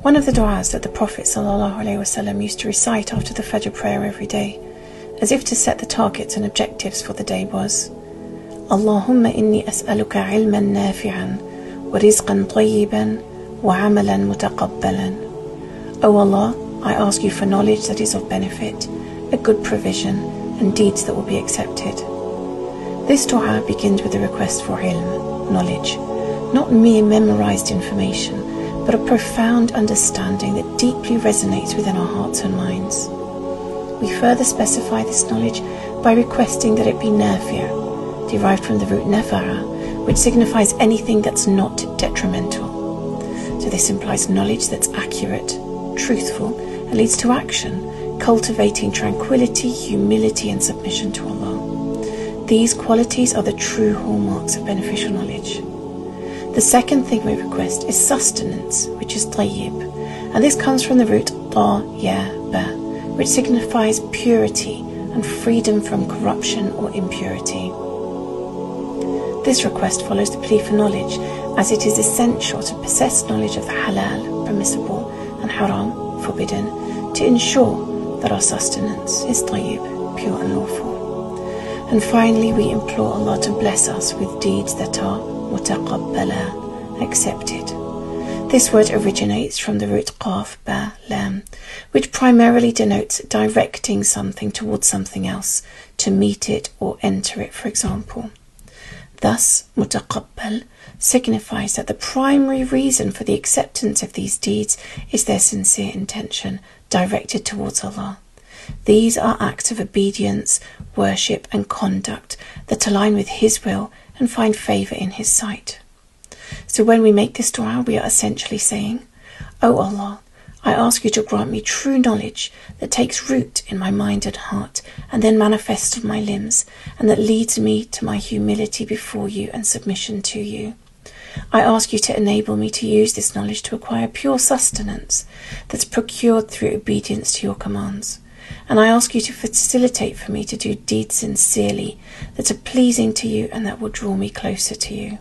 One of the du'as that the Prophet ﷺ used to recite after the fajr prayer every day, as if to set the targets and objectives for the day, was Allahumma inni as'aluka ilman nafi'an wa rizqan tayyiban wa amalan mutaqabbalan. O Allah, I ask you for knowledge that is of benefit, a good provision, and deeds that will be accepted. This dua begins with a request for ilm, knowledge, not mere memorized information, but a profound understanding that deeply resonates within our hearts and minds. We further specify this knowledge by requesting that it be nafi', derived from the root nafara, which signifies anything that's not detrimental. So this implies knowledge that's accurate, truthful, and leads to action, cultivating tranquility, humility, and submission to Allah. These qualities are the true hallmarks of beneficial knowledge. The second thing we request is sustenance, which is tayyib, and this comes from the root ta, ya, ba, which signifies purity and freedom from corruption or impurity. This request follows the plea for knowledge, as it is essential to possess knowledge of the halal, permissible, and haram, forbidden, to ensure that our sustenance is tayyib, pure and lawful. And finally, we implore Allah to bless us with deeds that are mutaqabbala, accepted. This word originates from the root qaf, ba, lam, which primarily denotes directing something towards something else, to meet it or enter it, for example. Thus, mutaqabbal signifies that the primary reason for the acceptance of these deeds is their sincere intention, directed towards Allah. These are acts of obedience, worship, and conduct that align with His will and find favour in His sight. So when we make this dua, we are essentially saying, O Allah, I ask you to grant me true knowledge that takes root in my mind and heart and then manifests on my limbs, and that leads me to my humility before you and submission to you. I ask you to enable me to use this knowledge to acquire pure sustenance that's procured through obedience to your commands. And I ask you to facilitate for me to do deeds sincerely that are pleasing to you and that will draw me closer to you.